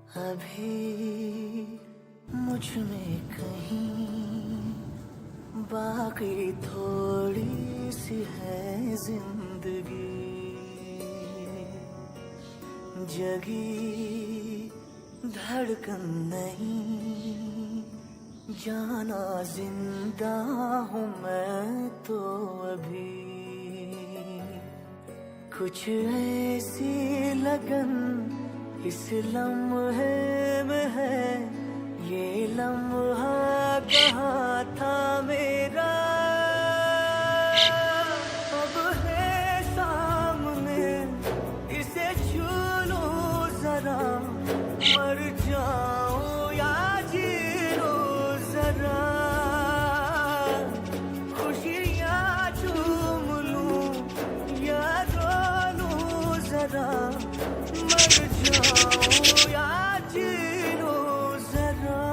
अभी मुझ में कहीं बाकी थोड़ी सी है जिंदगी, जगी धड़कन नहीं, जाना जिंदा हूँ मैं तो अभी। कुछ ऐसी लगन इस लम्हे में है, ये लम्हा कहाँ था मेरा, अब है सामने इसे छू लूं जरा, मर जाऊं या जी लूं जरा, खुशियाँ चूम लूं या रो लूं जरा, मर जाऊं या जी लूं जरा।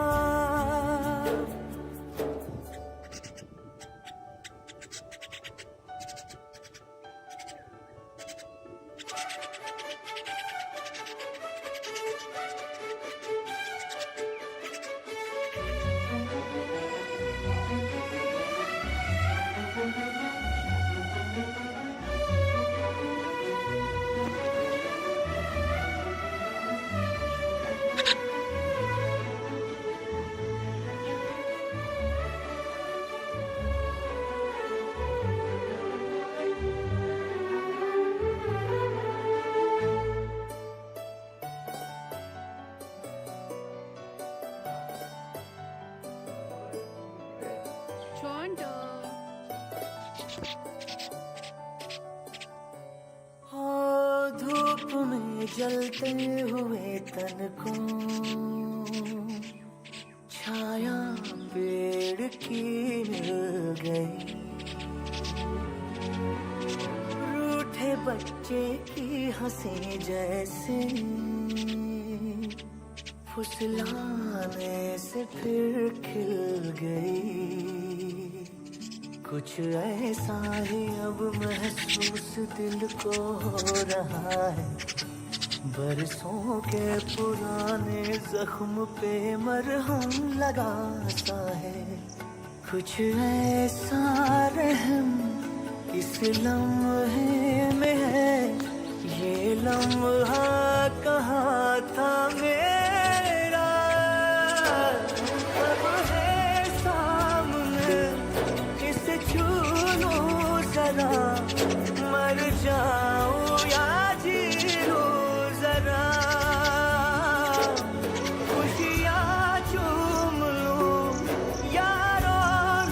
धूप में जलते हुए तन को छाया पेड़ की मिल गई, रूठे बच्चे की हंसी जैसे फुसलाने से फिर खिल गई। कुछ ऐसा ही अब महसूस दिल को हो रहा है, बरसों के पुराने जख्म पे मरहम लगाता है। कुछ ऐसा रहम इस लम्हे में है, ये लम्हा कहाँ था मेरा, अब है सामने इसे छू लूं जरा, मर जाऊं या जी लूं जरा, खुशियाँ चूम लूं या रो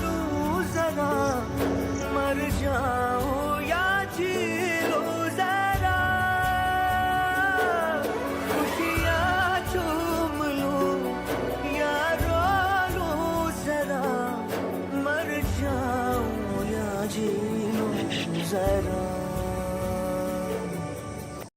लूं जरा, मर जाऊं या जी लूं जरा, खुशियाँ चूम लूं या रो लूं जरा, मर जाऊं या जी लूं जरा।